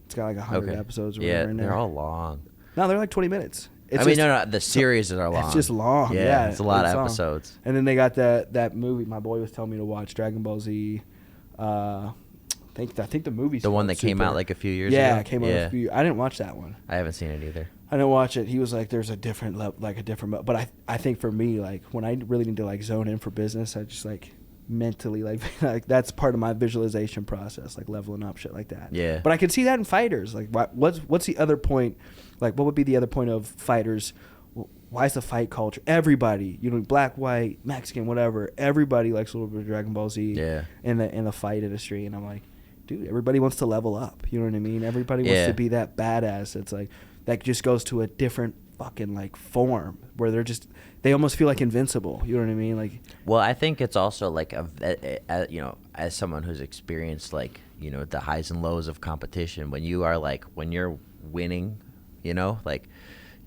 It's got like 100 episodes or whatever in there. They're all long. No, they're like 20 minutes. The series are long. It's just long. Yeah, it's a lot of episodes. Long. And then they got that movie. My boy was telling me to watch Dragon Ball Z. I think the movie's the one that came out like a few years ago. Yeah, it came out a few. I didn't watch that one. I haven't seen it either. I didn't watch it. He was like, "There's a different level, like a different." But I think for me, like when I really need to like zone in for business, I just like mentally like that's part of my visualization process, like leveling up shit like that. Yeah. But I could see that in fighters. Like, what's the other point? Like, what would be the other point of fighters? Why is the fight culture? Everybody, black, white, Mexican, whatever. Everybody likes a little bit of Dragon Ball Z. Yeah. In the fight industry, and I'm like, dude, everybody wants to level up. You know what I mean? Everybody wants to be that badass. It's like that just goes to a different fucking like form where they almost feel like invincible. You know what I mean? Like, well, I think it's also like as someone who's experienced like the highs and lows of competition, when you're winning, like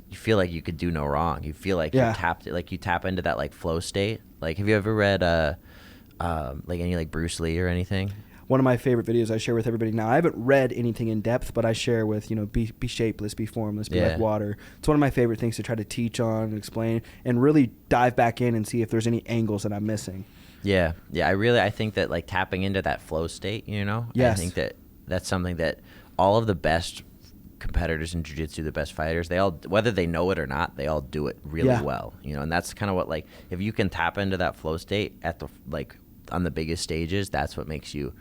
you feel like you could do no wrong. You feel like you tap into that like flow state. Like, have you ever read like any like Bruce Lee or anything? One of my favorite videos I share with everybody now. I haven't read anything in depth, but I share with, be shapeless, be formless, be like water. It's one of my favorite things to try to teach on and explain and really dive back in and see if there's any angles that I'm missing. Yeah. Yeah. I think that like tapping into that flow state, Yes. I think that's something that all of the best competitors in jiu-jitsu, the best fighters, they all, whether they know it or not, they all do it really well, and that's kind of what, like, if you can tap into that flow state at the, like, on the biggest stages, that's what makes you,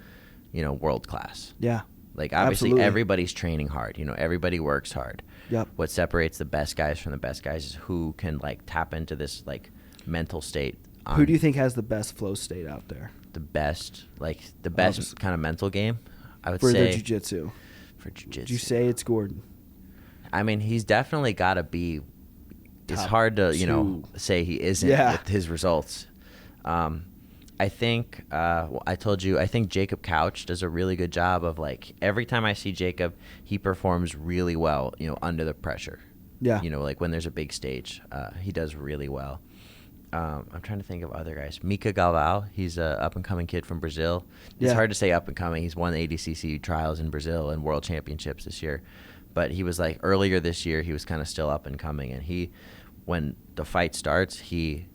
world class. Yeah. Like, obviously everybody's training hard, everybody works hard. Yep. What separates the best guys from the best guys is who can, like, tap into this, like, mental state. Who do you think has the best flow state out there? The best kind of mental game, I would say. For the jiu-jitsu. For jiu-jitsu. Did you say it's Gordon? I mean, he's definitely got to be. It's hard to say he isn't with his results. I think I told you. I think Jacob Couch does a really good job of, like, every time I see Jacob, he performs really well. Under the pressure. Yeah. You know, like when there's a big stage, he does really well. I'm trying to think of other guys. Mika Galvao, he's a up-and-coming kid from Brazil. It's hard to say up-and-coming. He's won the ADCC trials in Brazil and World Championships this year. But he was like, earlier this year, he was kind of still up-and-coming. And when the fight starts, he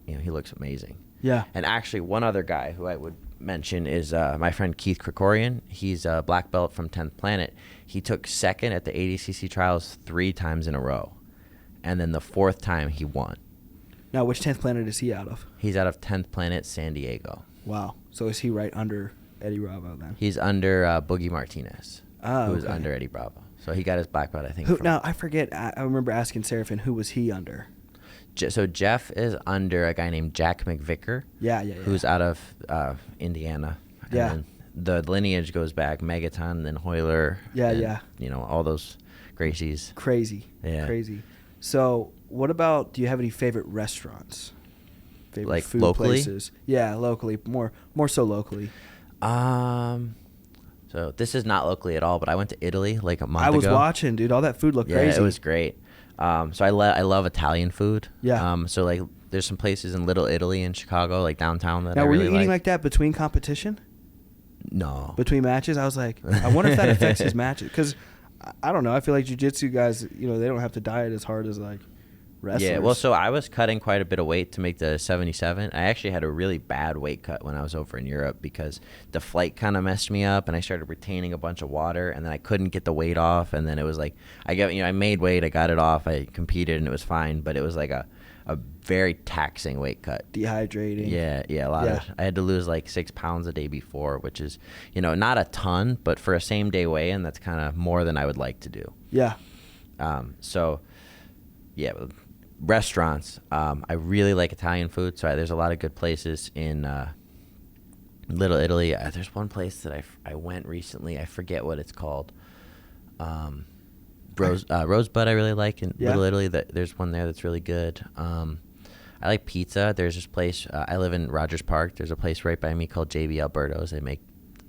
looks amazing. Yeah. And actually, one other guy who I would mention is my friend Keith Krikorian. He's a black belt from 10th Planet. He took second at the ADCC trials 3 times in a row. And then the 4th time, he won. Now, which 10th Planet is he out of? He's out of 10th Planet, San Diego. Wow. So is he right under Eddie Bravo then? He's under Buggy Martinez, who was under Eddie Bravo. So he got his black belt, I think. Now, I forget. I remember asking Seraphin, who was he under? So Jeff is under a guy named Jack McVicker. Yeah. Who's out of Indiana. Yeah. And then the lineage goes back, Megaton, then Hoyler. Yeah. You know, all those Gracies. Crazy. Yeah. Crazy. So what about, do you have any favorite restaurants? Favorite like food locally? places? Yeah, locally. More so locally. So this is not locally at all, but I went to Italy like a month ago. I was watching, dude. All that food looked crazy. Yeah, it was great. So I love Italian food. Yeah. So like there's some places in Little Italy in Chicago, like downtown, that now, I really were you eating like that between competition? No. Between matches? I was like, I wonder if that affects his matches. Because, I don't know. I feel like jiu-jitsu guys, they don't have to diet as hard as like wrestlers. Yeah, well, so I was cutting quite a bit of weight to make the 77. I actually had a really bad weight cut when I was over in Europe because the flight kind of messed me up, and I started retaining a bunch of water, and then I couldn't get the weight off, and then it was like I made weight, I got it off, I competed, and it was fine, but it was like a very taxing weight cut. Dehydrating. Yeah, a lot of. I had to lose like 6 pounds the day before, which is not a ton, but for a same day weigh-in, that's kind of more than I would like to do. Yeah. So, yeah. Restaurants. I really like Italian food, so there's a lot of good places in Little Italy. There's one place that I went recently. I forget what it's called. Rosebud I really like in Little Italy. There's one there that's really good. I like pizza. There's this place. I live in Rogers Park. There's a place right by me called JB Alberto's. They make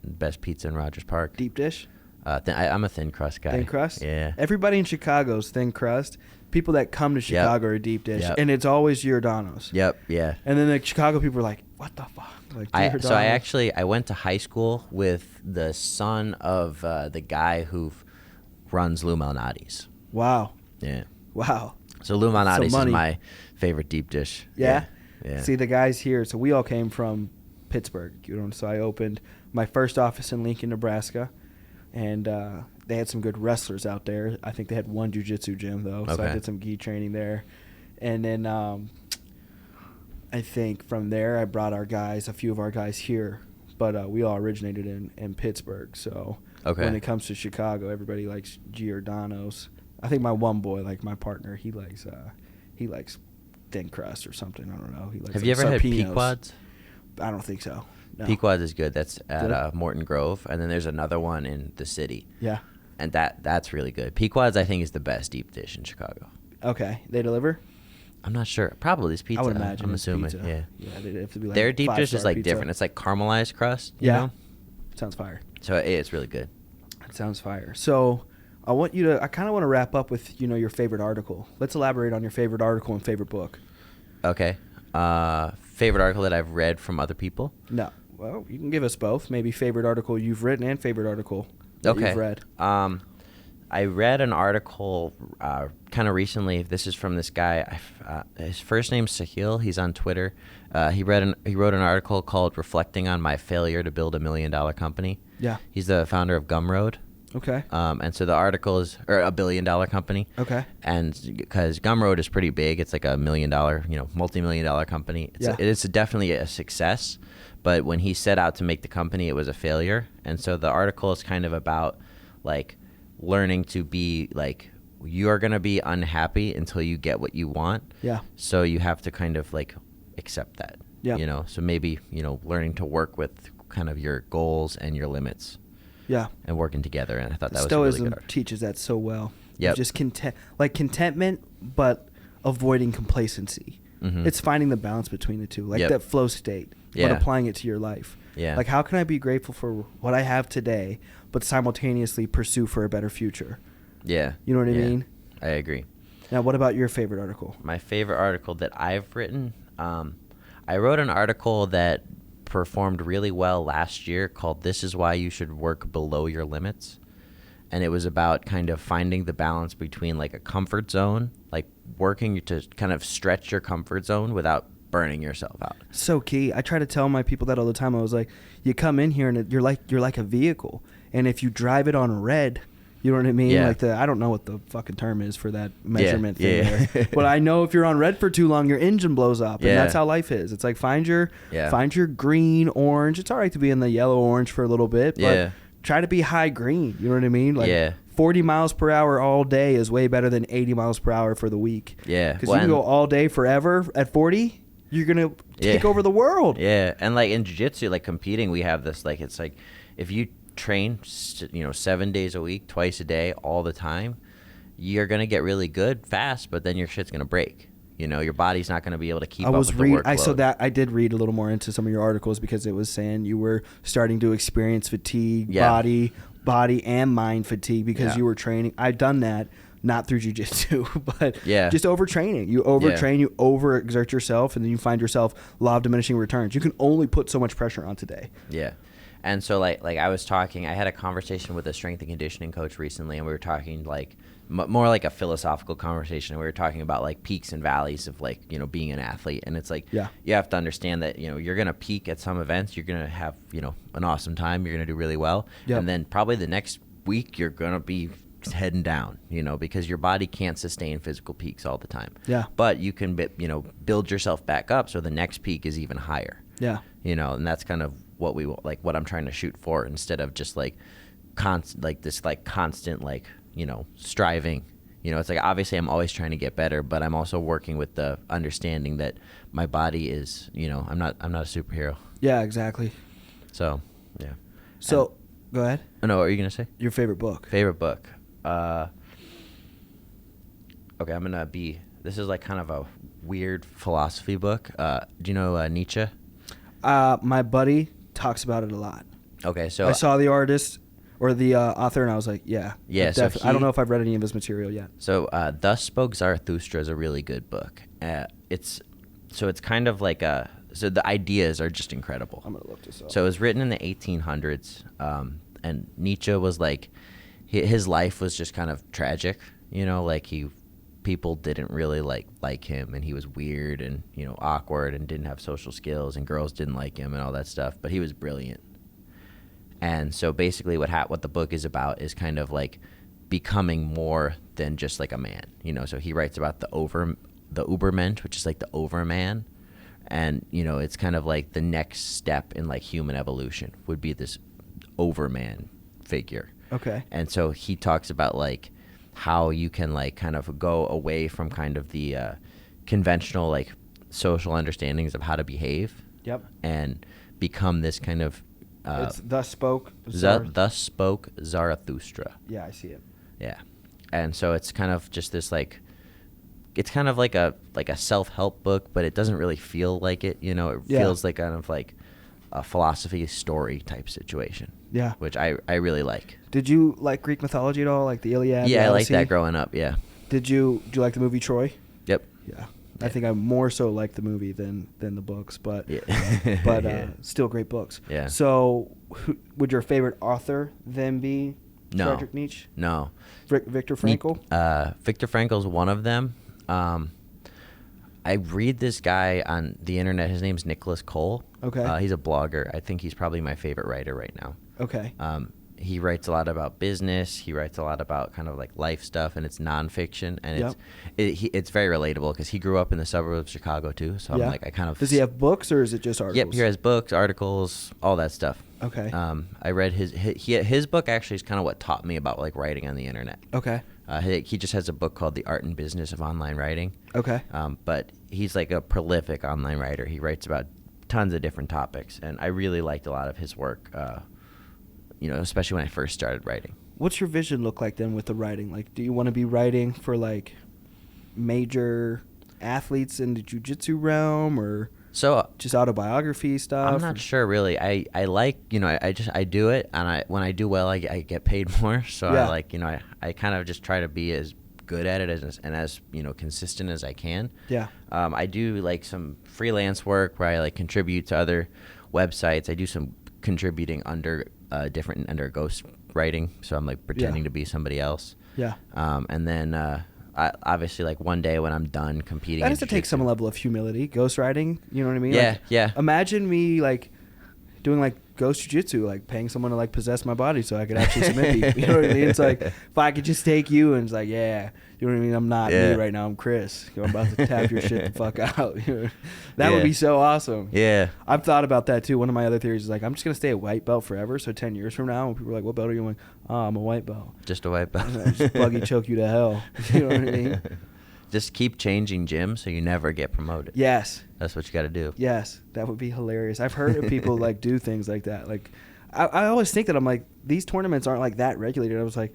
the best pizza in Rogers Park. Deep dish? I'm a thin crust guy. Thin crust? Yeah. Everybody in Chicago's thin crust. People that come to Chicago are deep dish. Yep. And it's always Giordano's. Yep, yeah. And then the Chicago people are like, what the fuck? Like, I went to high school with the son of the guy who runs Lou Malnati's. Wow. Yeah. Wow. So Lou Malnati's is my favorite deep dish. Yeah? Yeah. See, the guys here, so we all came from Pittsburgh. So I opened my first office in Lincoln, Nebraska. And they had some good wrestlers out there. I think they had one jiu-jitsu gym, though. So I did some gi training there. And then I think from there I brought a few of our guys here. But we all originated in Pittsburgh. So when it comes to Chicago, everybody likes Giordano's. I think my one boy, like my partner, he likes thin crust or something. I don't know. He likes. Have you ever had Pequod's? I don't think so. No. Pequod's is good. That's at Morton Grove, and then there's another one in the city. Yeah. And that's really good. Pequod's, I think, is the best deep dish in Chicago. Okay. They deliver? I'm not sure. Probably it's pizza. I would imagine. I'm assuming. Pizza. Yeah. They'd have to be like their deep dish is like pizza. different. It's like caramelized crust. You know? Sounds fire. So it's really good. It sounds fire. So I kind of want to wrap up with your favorite article. Let's elaborate on your favorite article and favorite book. Okay. Favorite article that I've read from other people? No. Well, you can give us both. Maybe favorite article you've written and favorite article that you've read. I read an article kind of recently. This is from this guy. His first name's Sahil. He's on Twitter. He wrote an article called "Reflecting on My Failure to Build a $1 Million Company." Yeah. He's the founder of Gumroad. Okay. And so the article is $1 billion company. Okay. And because Gumroad is pretty big, it's like $1 million, multi-million-dollar company. It's definitely a success. But when he set out to make the company, it was a failure. And so the article is kind of about like learning to be like, you're going to be unhappy until you get what you want. Yeah. So you have to kind of like accept that. Yeah. So maybe, learning to work with kind of your goals and your limits. Yeah. And working together. And I thought that was a Stoicism really good article. teaches that so well. Yep. Just contentment, but avoiding complacency. Mm-hmm. It's finding the balance between the two, like that flow state, but applying it to your life. Yeah. Like, how can I be grateful for what I have today, but simultaneously pursue for a better future? Yeah. You know what I mean? I agree. Now, what about your favorite article? My favorite article that I've written, I wrote an article that performed really well last year called "This is Why You Should Work Below Your Limits." And it was about kind of finding the balance between like a comfort zone, like working to kind of stretch your comfort zone without burning yourself out. So key. I try to tell my people that all the time. I was like, you come in here and you're like a vehicle, and if you drive it on red, you know what I mean? Yeah. Like I don't know what the fucking term is for that measurement thing Yeah. there. But I know if you're on red for too long, your engine blows up, and Yeah. that's how life is. It's like find your green, orange. It's all right to be in the yellow, orange for a little bit, but try to be high green. You know what I mean? Like 40 miles per hour all day is way better than 80 miles per hour for the week. Yeah. Because you can go all day forever at 40. You're going to take over the world. Yeah. And like in jiu-jitsu, like competing, we have this, like, it's like if you train, 7 days a week, twice a day, all the time, you're going to get really good fast, but then your shit's going to break. Your body's not going to be able to keep up with the workload. I did read a little more into some of your articles because it was saying you were starting to experience fatigue, body and mind fatigue because you were training. I've done that, not through jiu-jitsu, but just overtraining. You overtrain, you overexert yourself, and then you find yourself law of diminishing returns. You can only put so much pressure on today. Yeah. And so like I had a conversation with a strength and conditioning coach recently, and we were talking like more like a philosophical conversation. And we were talking about like peaks and valleys of like, being an athlete. And it's like, you have to understand that, you're going to peak at some events. You're going to have, an awesome time. You're going to do really well. Yep. And then probably the next week you're going to be heading down, because your body can't sustain physical peaks all the time. Yeah. But you can, build yourself back up so the next peak is even higher. Yeah. And that's kind of what I'm trying to shoot for, instead of just like constant striving. It's like, obviously I'm always trying to get better, but I'm also working with the understanding that my body is, I'm not a superhero. Yeah, exactly. So, yeah. So, go ahead. Oh, no, what are you going to say? Your favorite book. Favorite book. Okay, this is like kind of a weird philosophy book. Do you know Nietzsche? My buddy talks about it a lot. Okay, so I saw the artist or the author, and I was like, yeah. So I don't know if I've read any of his material yet. So Thus Spoke Zarathustra is a really good book. It's kind of like so the ideas are just incredible. I'm going to look this up. So it was written in the 1800s, and Nietzsche was like, his life was just kind of tragic, like people didn't really like him, and he was weird and, awkward and didn't have social skills, and girls didn't like him and all that stuff, but he was brilliant. And so basically what the book is about is kind of like becoming more than just like a man, so he writes about the Ubermensch, which is like the overman. And, it's kind of like the next step in like human evolution would be this overman figure. Okay. And so he talks about like how you can like kind of go away from kind of the conventional like social understandings of how to behave. Yep. And become this kind of it's Thus Spoke Zarathustra. Yeah, I see it. Yeah. And so it's kind of just this like, it's kind of like a self-help book, but it doesn't really feel like it, it feels like kind of like a philosophy story type situation. Yeah. Which I really like. Did you like Greek mythology at all? Like the Iliad? Yeah, I liked that growing up, yeah. Do you like the movie Troy? Yep. Yeah. I think I more so like the movie than the books, but still great books. Yeah. So would your favorite author then be Friedrich Nietzsche? No. Viktor Frankl? Viktor Frankl's one of them. I read this guy on the internet. His name's Nicholas Cole. Okay. He's a blogger. I think he's probably my favorite writer right now. Okay. He writes a lot about business. He writes a lot about kind of like life stuff, and it's nonfiction, and it's very relatable because he grew up in the suburbs of Chicago too. So I'm like, I kind of. Does he have books or is it just articles? Yep, he has books, articles, all that stuff. Okay. I read his book actually is kind of what taught me about like writing on the internet. Okay. He just has a book called The Art and Business of Online Writing. Okay. But he's like a prolific online writer. He writes about tons of different topics, and I really liked a lot of his work. Especially when I first started writing. What's your vision look like then with the writing? Like, do you want to be writing for like major athletes in the jiu-jitsu realm, or just autobiography stuff? I'm not sure really. I like, I do it, and when I do well, I get paid more. So I like, I kind of just try to be as good at it and as consistent as I can. Yeah. I do like some freelance work where I like contribute to other websites. I do some contributing under ghost writing, so I'm like pretending to be somebody else. Yeah. And then I obviously like one day when I'm done competing, That has to take some level of humility. Ghostwriting, you know what I mean? Yeah, like, yeah. Imagine me like doing like ghost jiu-jitsu, like paying someone to like possess my body so I could actually submit people. You know what I mean? It's like if I could just take you and it's like, yeah, you know what I mean? I'm not me right now. I'm Chris. I'm about to tap your shit the fuck out. That would be so awesome. Yeah. I've thought about that too. One of my other theories is like I'm just gonna stay a white belt forever. So 10 years from now, when people are like, "What belt are you?" I'm like, "Oh, I'm a white belt." Just a white belt. Just Buggy choke you to hell. You know what I mean? Just keep changing gyms so you never get promoted. Yes. That's what you got to do. Yes, that would be hilarious. I've heard of people like do things like that. Like, I always think that I'm like, these tournaments aren't like that regulated. I was like,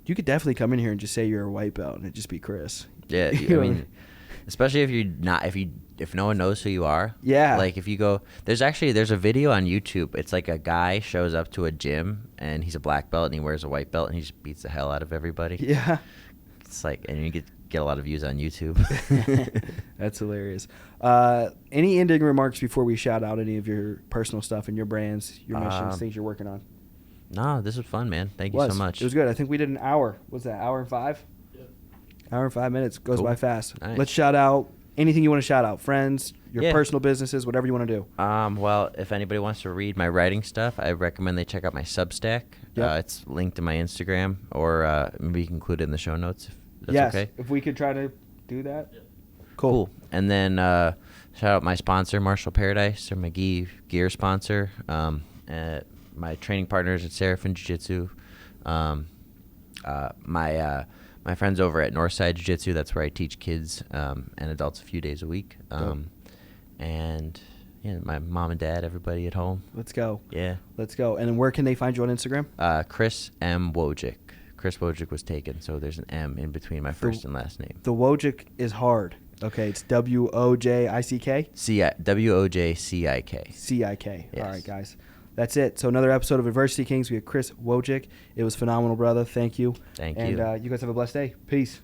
you could definitely come in here and just say you're a white belt and it'd just be Chris. Yeah, I mean, especially if no one knows who you are. Yeah. Like if you go, there's a video on YouTube. It's like a guy shows up to a gym and he's a black belt and he wears a white belt and he just beats the hell out of everybody. Yeah. It's like, and you get a lot of views on YouTube. That's hilarious. Any ending remarks before we shout out any of your personal stuff and your brands, your missions, things you're working on? No, this was fun, man. Thank you so much. It was good. I think we did an hour. What's that, hour and 5? Yeah. Hour and 5 minutes. Goes by fast. Nice. Let's shout out anything you want to shout out. Friends, your personal businesses, whatever you want to do. Well, if anybody wants to read my writing stuff, I recommend they check out my Substack. Yep. It's linked in my Instagram, or maybe you can include it in the show notes if that's okay. If we could try to do that. Yeah. Cool. And then shout out my sponsor, Martial Paradise, or my gear sponsor. My training partners at Seraphin Jiu Jitsu. My friends over at Northside Jiu Jitsu. That's where I teach kids and adults a few days a week. And my mom and dad, everybody at home. Let's go. Yeah. Let's go. And then where can they find you on Instagram? Chris M. Wojcik. Chris Wojcik was taken, so there's an M in between my first and last name. The Wojcik is hard. Okay, it's W-O-J-I-C-K? W-O-J-C-I-K. C-I-K. Yes. All right, guys. That's it. So another episode of Adversity Kings. We have Chris Wojcik. It was phenomenal, brother. Thank you. Thank you. And you guys have a blessed day. Peace.